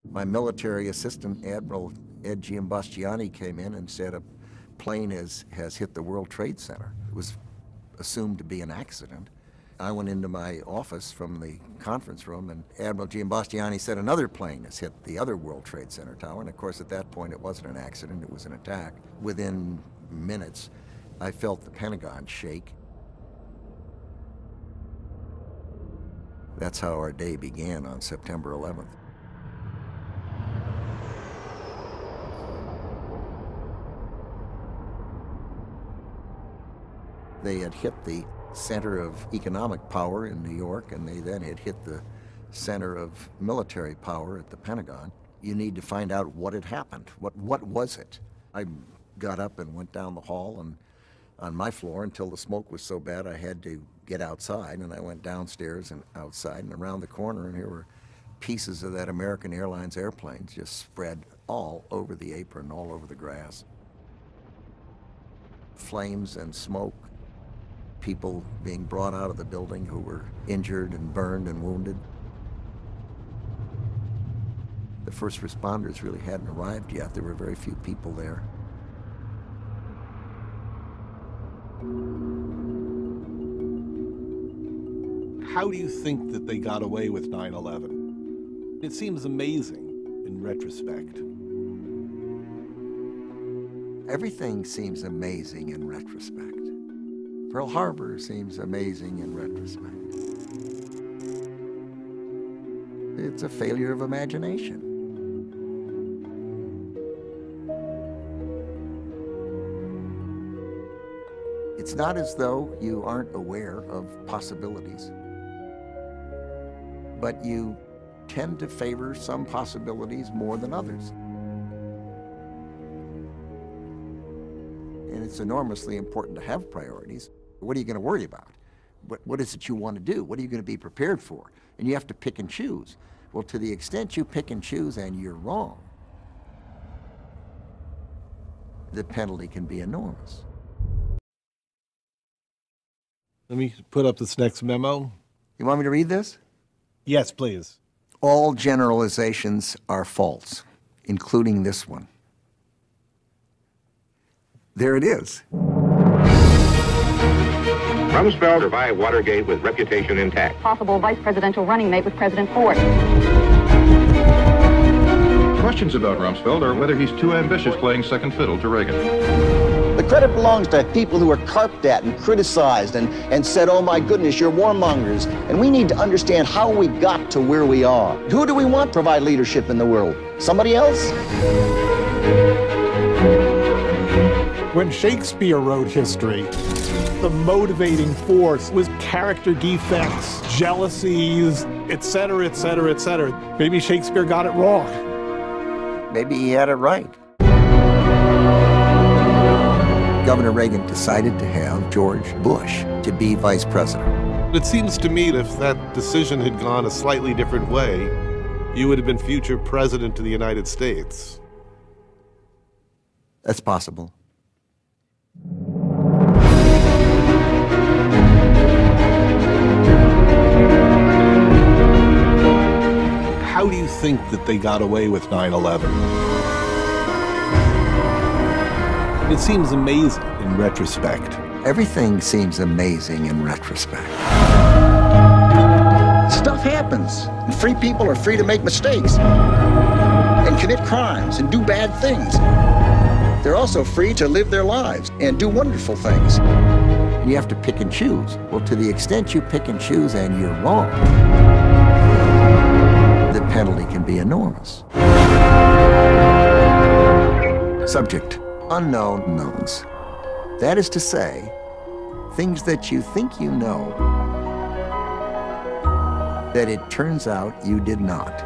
My military assistant, Admiral Ed Giambastiani, came in and said a plane has hit the World Trade Center. It was assumed to be an accident. I went into my office from the conference room, and Admiral Giambastiani said another plane has hit the other World Trade Center tower. And of course, at that point, it wasn't an accident, it was an attack. Within minutes, I felt the Pentagon shake. That's how our day began on September 11th. They had hit the center of economic power in New York, and they then had hit the center of military power at the Pentagon. You need to find out what had happened. What was it? I got up and went down the hall and on my floor until the smoke was so bad I had to get outside, and I went downstairs and outside and around the corner, and here were pieces of that American Airlines airplane just spread all over the apron, all over the grass. Flames and smoke. People being brought out of the building who were injured and burned and wounded. The first responders really hadn't arrived yet. There were very few people there. How do you think that they got away with 9/11? It seems amazing in retrospect. Everything seems amazing in retrospect. Pearl Harbor seems amazing in retrospect. It's a failure of imagination. It's not as though you aren't aware of possibilities, but you tend to favor some possibilities more than others. And it's enormously important to have priorities. What are you going to worry about? What is it you want to do? What are you going to be prepared for? And you have to pick and choose. Well, to the extent you pick and choose and you're wrong, the penalty can be enormous. Let me put up this next memo. You want me to read this? Yes, please. All generalizations are false, including this one. There it is. Rumsfeld survived Watergate with reputation intact. Possible vice presidential running mate with President Ford. Questions about Rumsfeld are whether he's too ambitious playing second fiddle to Reagan. The credit belongs to people who are carped at and criticized and said, oh my goodness, you're warmongers. And we need to understand how we got to where we are. Who do we want to provide leadership in the world? Somebody else? When Shakespeare wrote history, the motivating force was character defects, jealousies, etc., etc., etc. Maybe Shakespeare got it wrong. Maybe he had it right. Governor Reagan decided to have George Bush to be vice president. It seems to me that if that decision had gone a slightly different way, you would have been future president of the United States. That's possible. How do you think that they got away with 9/11? It seems amazing in retrospect. Everything seems amazing in retrospect. Stuff happens, and free people are free to make mistakes and commit crimes and do bad things. They're also free to live their lives and do wonderful things. You have to pick and choose. Well, to the extent you pick and choose and you're wrong, the penalty can be enormous. Subject: unknown knowns. That is to say, things that you think you know, that it turns out you did not.